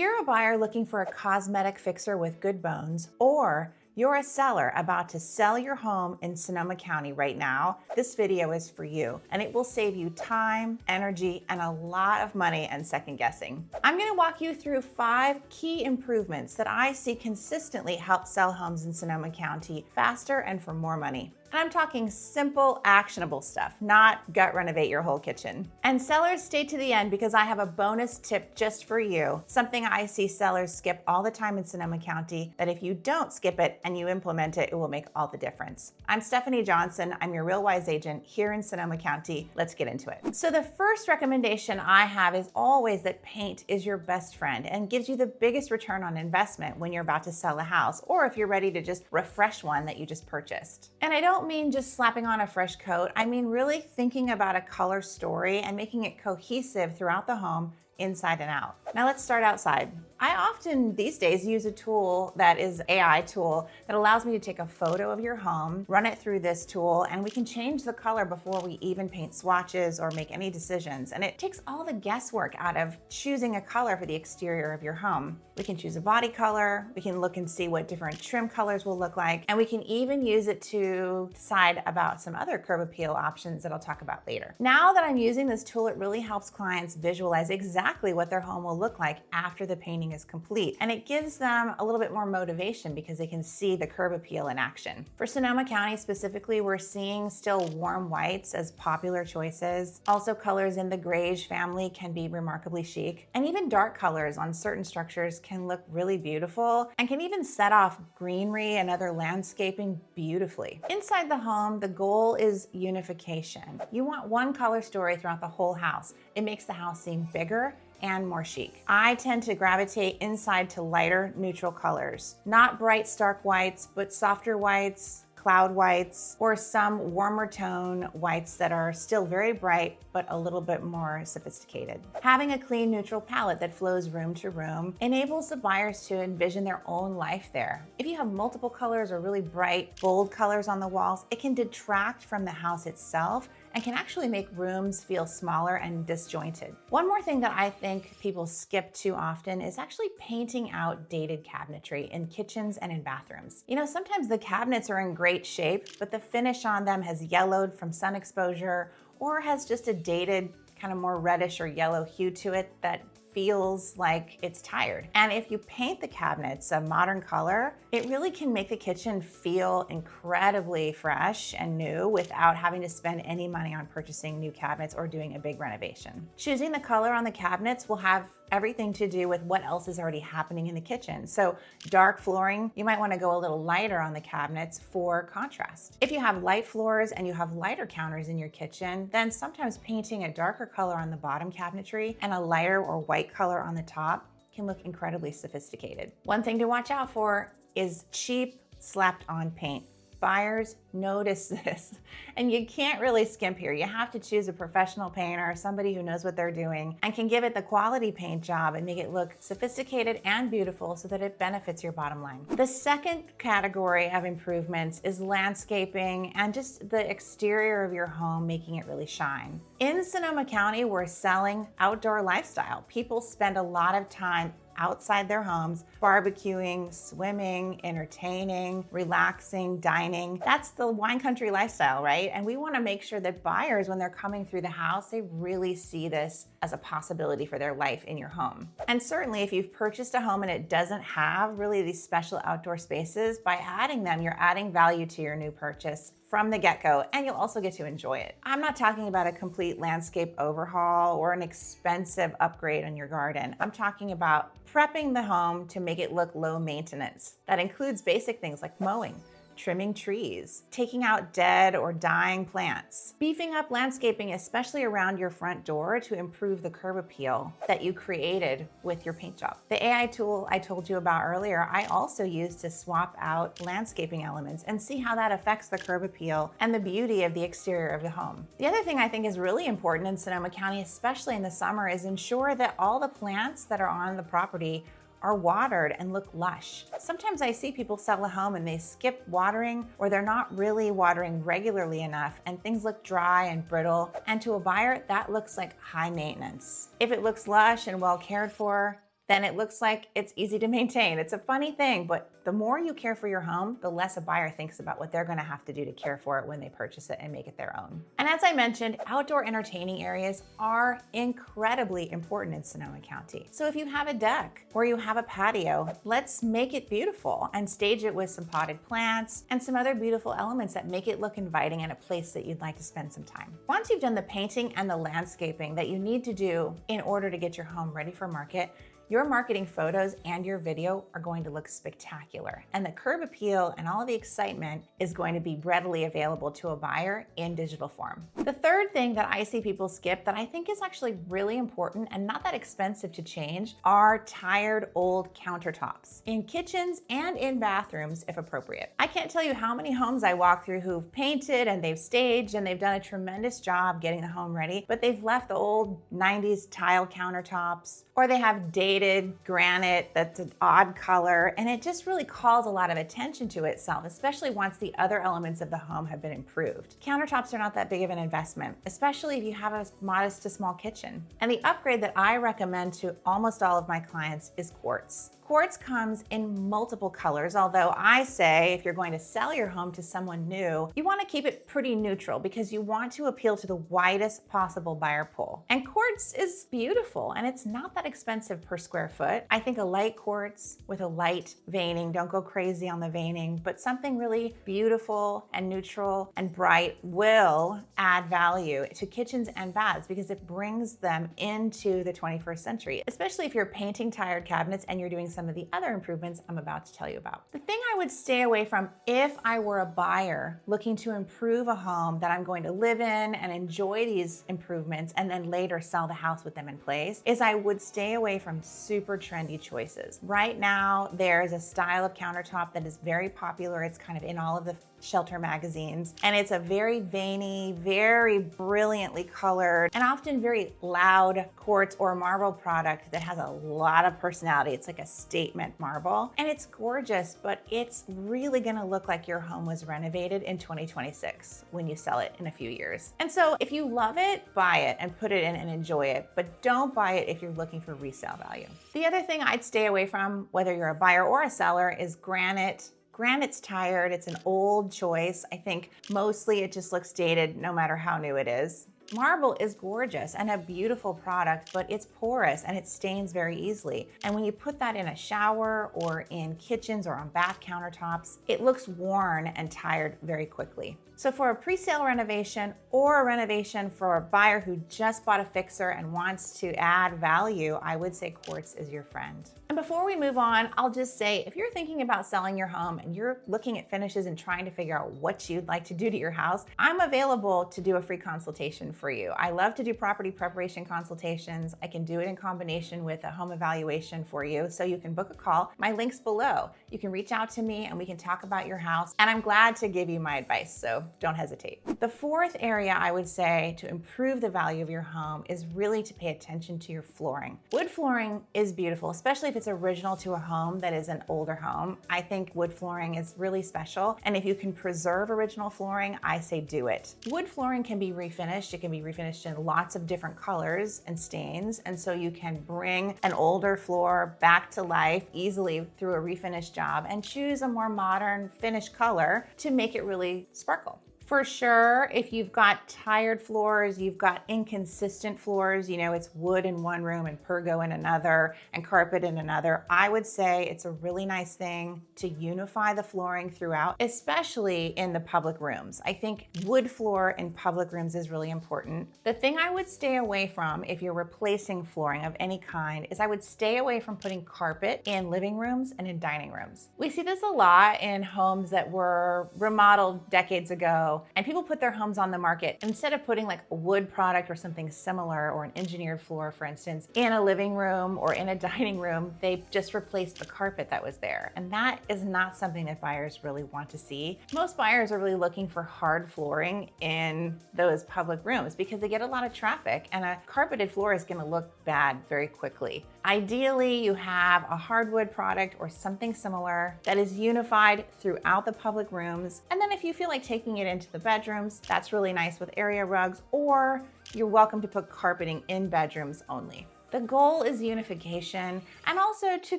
you're a buyer looking for a cosmetic fixer with good bones, or you're a seller about to sell your home in Sonoma County right now, this video is for you, and it will save you time, energy, and a lot of money and second guessing. I'm gonna walk you through 5 key improvements that I see consistently help sell homes in Sonoma County faster and for more money. And I'm talking simple, actionable stuff, not gut renovate your whole kitchen. And sellers, stay to the end because I have a bonus tip just for you, something I see sellers skip all the time in Sonoma County, that if you don't skip it and you implement it, it will make all the difference. I'm Stephanie Johnson. I'm your Real Wise agent here in Sonoma County. Let's get into it. So the first recommendation I have is always that paint is your best friend and gives you the biggest return on investment when you're about to sell a house, or if you're ready to just refresh one that you just purchased. And I don't mean just slapping on a fresh coat. I mean really thinking about a color story and making it cohesive throughout the home, inside and out. Now let's start outside. I often these days use a tool that is AI tool that allows me to take a photo of your home, run it through this tool, and we can change the color before we even paint swatches or make any decisions. And it takes all the guesswork out of choosing a color for the exterior of your home. We can choose a body color, we can look and see what different trim colors will look like, and we can even use it to decide about some other curb appeal options that I'll talk about later. Now that I'm using this tool, it really helps clients visualize exactly what their home will look like after the painting is complete. And it gives them a little bit more motivation because they can see the curb appeal in action. For Sonoma County specifically, we're seeing still warm whites as popular choices. Also, colors in the grayish family can be remarkably chic. And even dark colors on certain structures can look really beautiful and can even set off greenery and other landscaping beautifully. Inside the home, the goal is unification. You want one color story throughout the whole house. It makes the house seem bigger and more chic. I tend to gravitate inside to lighter, neutral colors. Not bright, stark whites, but softer whites, cloud whites, or some warmer tone whites that are still very bright, but a little bit more sophisticated. Having a clean, neutral palette that flows room to room enables the buyers to envision their own life there. If you have multiple colors or really bright, bold colors on the walls, it can detract from the house itself and can actually make rooms feel smaller and disjointed. One more thing that I think people skip too often is actually painting out dated cabinetry in kitchens and in bathrooms. You know, sometimes the cabinets are in great shape, but the finish on them has yellowed from sun exposure or has just a dated, kind of more reddish or yellow hue to it that feels like it's tired. And if you paint the cabinets a modern color, it really can make the kitchen feel incredibly fresh and new without having to spend any money on purchasing new cabinets or doing a big renovation. Choosing the color on the cabinets will have everything to do with what else is already happening in the kitchen. So dark flooring, you might want to go a little lighter on the cabinets for contrast. If you have light floors and you have lighter counters in your kitchen, then sometimes painting a darker color on the bottom cabinetry and a lighter or white color on the top can look incredibly sophisticated. One thing to watch out for is cheap slapped on paint. Buyers notice this, and you can't really skimp here. You have to choose a professional painter, somebody who knows what they're doing and can give it the quality paint job and make it look sophisticated and beautiful so that it benefits your bottom line. The second category of improvements is landscaping and just the exterior of your home, making it really shine. In Sonoma County, we're selling outdoor lifestyle. People spend a lot of time outside their homes, barbecuing, swimming, entertaining, relaxing, dining. That's the wine country lifestyle, right? And we want to make sure that buyers, when they're coming through the house, they really see this as a possibility for their life in your home. And certainly if you've purchased a home and it doesn't have really these special outdoor spaces, by adding them, you're adding value to your new purchase from the get-go, and you'll also get to enjoy it. I'm not talking about a complete landscape overhaul or an expensive upgrade on your garden. I'm talking about prepping the home to make it look low maintenance. That includes basic things like mowing, trimming trees, taking out dead or dying plants, beefing up landscaping, especially around your front door to improve the curb appeal that you created with your paint job. The AI tool I told you about earlier, I also use to swap out landscaping elements and see how that affects the curb appeal and the beauty of the exterior of the home. The other thing I think is really important in Sonoma County, especially in the summer, is ensure that all the plants that are on the property are watered and look lush. Sometimes I see people sell a home and they skip watering, or they're not really watering regularly enough and things look dry and brittle. And to a buyer, that looks like high maintenance. If it looks lush and well cared for, then it looks like it's easy to maintain. It's a funny thing, but the more you care for your home, the less a buyer thinks about what they're gonna have to do to care for it when they purchase it and make it their own. And as I mentioned, outdoor entertaining areas are incredibly important in Sonoma County. So if you have a deck or you have a patio, let's make it beautiful and stage it with some potted plants and some other beautiful elements that make it look inviting and a place that you'd like to spend some time. Once you've done the painting and the landscaping that you need to do in order to get your home ready for market, your marketing photos and your video are going to look spectacular. And the curb appeal and all of the excitement is going to be readily available to a buyer in digital form. The third thing that I see people skip that I think is actually really important and not that expensive to change are tired old countertops in kitchens and in bathrooms if appropriate. I can't tell you how many homes I walk through who've painted and they've staged and they've done a tremendous job getting the home ready, but they've left the old 90s tile countertops, or they have dated granite that's an odd color, and it just really calls a lot of attention to itself, especially once the other elements of the home have been improved. Countertops are not that big of an investment, especially if you have a modest to small kitchen. And the upgrade that I recommend to almost all of my clients is quartz. Quartz comes in multiple colors, although I say if you're going to sell your home to someone new, you want to keep it pretty neutral because you want to appeal to the widest possible buyer pool. And quartz is beautiful and it's not that expensive per square foot. I think a light quartz with a light veining, don't go crazy on the veining, but something really beautiful and neutral and bright will add value to kitchens and baths because it brings them into the 21st century, especially if you're painting tired cabinets and you're doing some of the other improvements I'm about to tell you about. The thing I would stay away from if I were a buyer looking to improve a home that I'm going to live in and enjoy these improvements and then later sell the house with them in place is I would stay away from super trendy choices. Right now, there's a style of countertop that is very popular. It's kind of in all of the shelter magazines, and it's a very veiny, very brilliantly colored, and often very loud quartz or marble product that has a lot of personality. It's like a statement marble, and it's gorgeous, but it's really gonna look like your home was renovated in 2026 when you sell it in a few years. And so if you love it, buy it and put it in and enjoy it, but don't buy it if you're looking for resale value. The other thing I'd stay away from, whether you're a buyer or a seller, is granite. Granite's tired, it's an old choice. I think mostly it just looks dated no matter how new it is. Marble is gorgeous and a beautiful product, but it's porous and it stains very easily. And when you put that in a shower or in kitchens or on bath countertops, it looks worn and tired very quickly. So for a pre-sale renovation or a renovation for a buyer who just bought a fixer and wants to add value, I would say quartz is your friend. And before we move on, I'll just say, if you're thinking about selling your home and you're looking at finishes and trying to figure out what you'd like to do to your house, I'm available to do a free consultation for you. I love to do property preparation consultations. I can do it in combination with a home evaluation for you. So you can book a call. My link's below. You can reach out to me and we can talk about your house. And I'm glad to give you my advice, so don't hesitate. The fourth area I would say to improve the value of your home is really to pay attention to your flooring. Wood flooring is beautiful, especially if it's original to a home that is an older home. I think wood flooring is really special. And if you can preserve original flooring, I say do it. Wood flooring can be refinished. It can be refinished in lots of different colors and stains. And so you can bring an older floor back to life easily through a refinish job and choose a more modern finish color to make it really sparkle. For sure, if you've got tired floors, you've got inconsistent floors, you know, it's wood in one room and pergo in another and carpet in another, I would say it's a really nice thing to unify the flooring throughout, especially in the public rooms. I think wood floor in public rooms is really important. The thing I would stay away from if you're replacing flooring of any kind is I would stay away from putting carpet in living rooms and in dining rooms. We see this a lot in homes that were remodeled decades ago, and people put their homes on the market. Instead of putting like a wood product or something similar or an engineered floor, for instance, in a living room or in a dining room, they just replaced the carpet that was there. And that is not something that buyers really want to see. Most buyers are really looking for hard flooring in those public rooms because they get a lot of traffic and a carpeted floor is gonna look bad very quickly. Ideally, you have a hardwood product or something similar that is unified throughout the public rooms. And then if you feel like taking it into the bedrooms, that's really nice with area rugs, or you're welcome to put carpeting in bedrooms only. The goal is unification and also to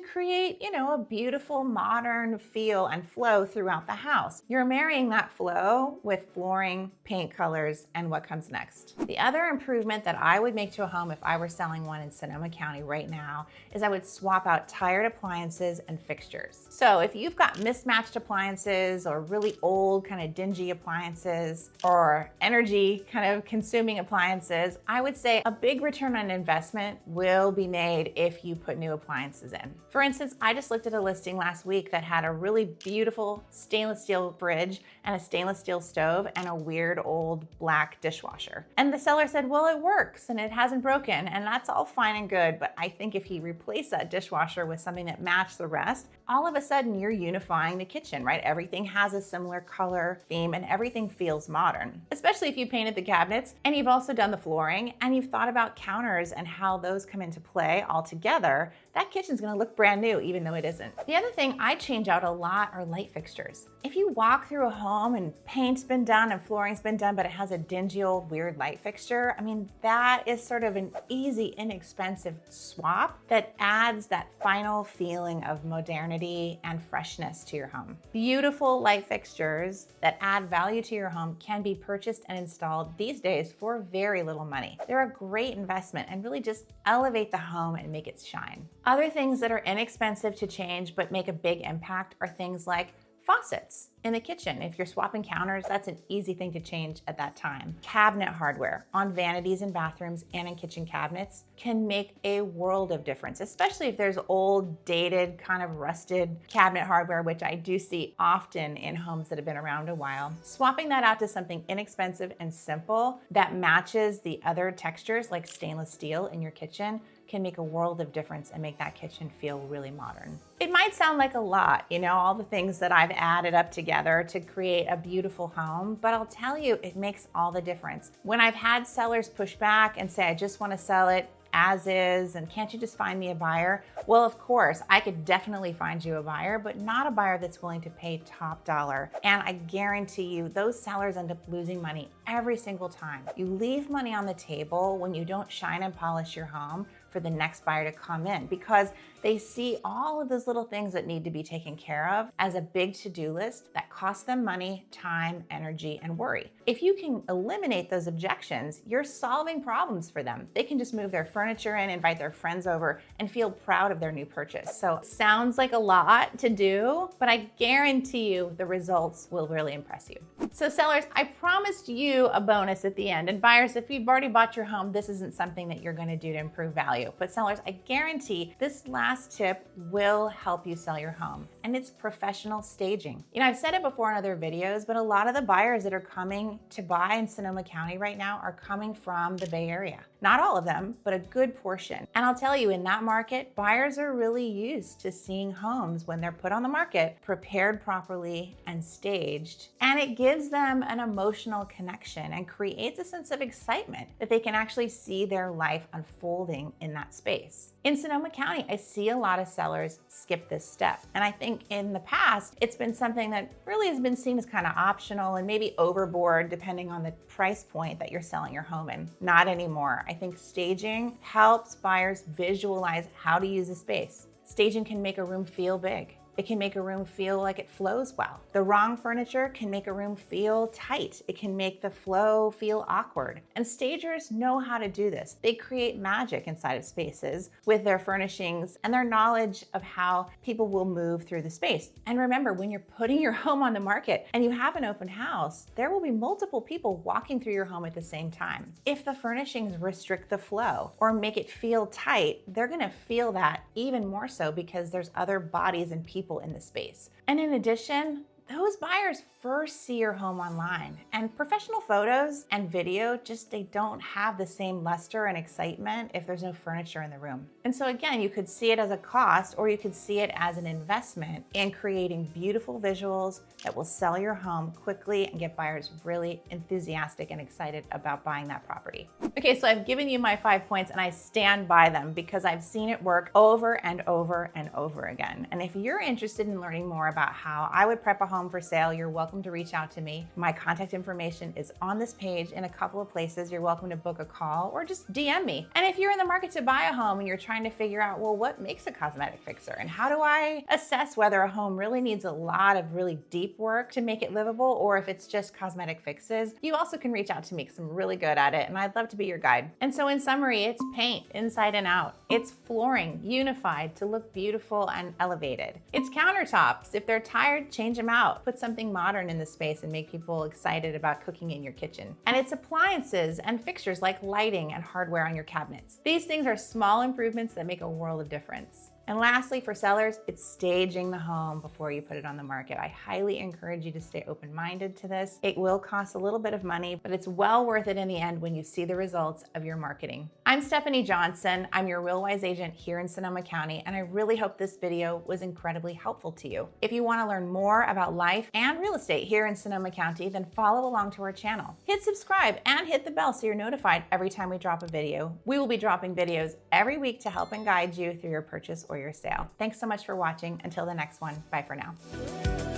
create, a beautiful modern feel and flow throughout the house. You're marrying that flow with flooring, paint colors, and what comes next. The other improvement that I would make to a home if I were selling one in Sonoma County right now is I would swap out tired appliances and fixtures. So if you've got mismatched appliances or really old kind of dingy appliances or energy kind of consuming appliances, I would say a big return on investment will be made if you put new appliances in. For instance, I just looked at a listing last week that had a really beautiful stainless steel fridge and a stainless steel stove and a weird old black dishwasher. And the seller said, well, it works and it hasn't broken, and that's all fine and good, but I think if he replaced that dishwasher with something that matched the rest, all of a sudden you're unifying the kitchen, right? Everything has a similar color theme and everything feels modern, especially if you painted the cabinets and you've also done the flooring and you've thought about counters and how those come into play all together. That kitchen's gonna look brand new, even though it isn't. The other thing I change out a lot are light fixtures. If you walk through a home and paint's been done and flooring's been done, but it has a dingy old weird light fixture, that is sort of an easy, inexpensive swap that adds that final feeling of modernity and freshness to your home. Beautiful light fixtures that add value to your home can be purchased and installed these days for very little money. They're a great investment and really just elevate the home and make it shine. Other things that are inexpensive to change but make a big impact are things like faucets in the kitchen. If you're swapping counters, that's an easy thing to change at that time. Cabinet hardware on vanities in bathrooms and in kitchen cabinets can make a world of difference, especially if there's old, dated, kind of rusted cabinet hardware, which I do see often in homes that have been around a while. Swapping that out to something inexpensive and simple that matches the other textures like stainless steel in your kitchen can make a world of difference and make that kitchen feel really modern. It might sound like a lot, all the things that I've added up together to create a beautiful home, but I'll tell you, it makes all the difference. When I've had sellers push back and say, I just want to sell it as is, and can't you just find me a buyer? Well, of course, I could definitely find you a buyer, but not a buyer that's willing to pay top dollar. And I guarantee you, those sellers end up losing money every single time. You leave money on the table when you don't shine and polish your home for the next buyer to come in, because they see all of those little things that need to be taken care of as a big to-do list that costs them money, time, energy, and worry. If you can eliminate those objections, you're solving problems for them. They can just move their furniture in, invite their friends over, and feel proud of their new purchase. So sounds like a lot to do, but I guarantee you the results will really impress you. So sellers, I promised you a bonus at the end. And buyers, if you've already bought your home, this isn't something that you're gonna do to improve value. But sellers, I guarantee this last tip will help you sell your home, and it's professional staging. I've said it before in other videos, but a lot of the buyers that are coming to buy in Sonoma County right now are coming from the Bay Area. Not all of them, but a good portion. And I'll tell you, in that market, buyers are really used to seeing homes when they're put on the market, prepared properly and staged. And it gives them an emotional connection and creates a sense of excitement that they can actually see their life unfolding in that space. In Sonoma County, I see a lot of sellers skip this step. And I think in the past, it's been something that really has been seen as kind of optional and maybe overboard depending on the price point that you're selling your home in. Not anymore. I think staging helps buyers visualize how to use a space. Staging can make a room feel big. It can make a room feel like it flows well. The wrong furniture can make a room feel tight. It can make the flow feel awkward. And stagers know how to do this. They create magic inside of spaces with their furnishings and their knowledge of how people will move through the space. And remember, when you're putting your home on the market and you have an open house, there will be multiple people walking through your home at the same time. If the furnishings restrict the flow or make it feel tight, they're gonna feel that even more so because there's other bodies and people in the space. And in addition, those buyers first see your home online, and professional photos and video they don't have the same luster and excitement if there's no furniture in the room. And so again, you could see it as a cost, or you could see it as an investment in creating beautiful visuals that will sell your home quickly and get buyers really enthusiastic and excited about buying that property. Okay, so I've given you my 5 points and I stand by them because I've seen it work over and over and over again. And if you're interested in learning more about how I would prep a home for sale, you're welcome to reach out to me. My contact information is on this page in a couple of places. You're welcome to book a call or just DM me. And if you're in the market to buy a home and you're trying to figure out, well, what makes a cosmetic fixer and how do I assess whether a home really needs a lot of really deep work to make it livable or if it's just cosmetic fixes, you also can reach out to me because I'm really good at it and I'd love to be your guide. And so in summary, it's paint inside and out. It's flooring unified to look beautiful and elevated. It's countertops. If they're tired, change them out. Put something modern in the space and make people excited about cooking in your kitchen. And it's appliances and fixtures like lighting and hardware on your cabinets. These things are small improvements that make a world of difference. And lastly, for sellers, it's staging the home before you put it on the market. I highly encourage you to stay open-minded to this. It will cost a little bit of money, but it's well worth it in the end when you see the results of your marketing. I'm Stephanie Johnson. I'm your Real Wise agent here in Sonoma County, and I really hope this video was incredibly helpful to you. If you want to learn more about life and real estate here in Sonoma County, then follow along to our channel. Hit subscribe and hit the bell so you're notified every time we drop a video. We will be dropping videos every week to help and guide you through your purchase or your sale. Thanks so much for watching. Until the next one, bye for now.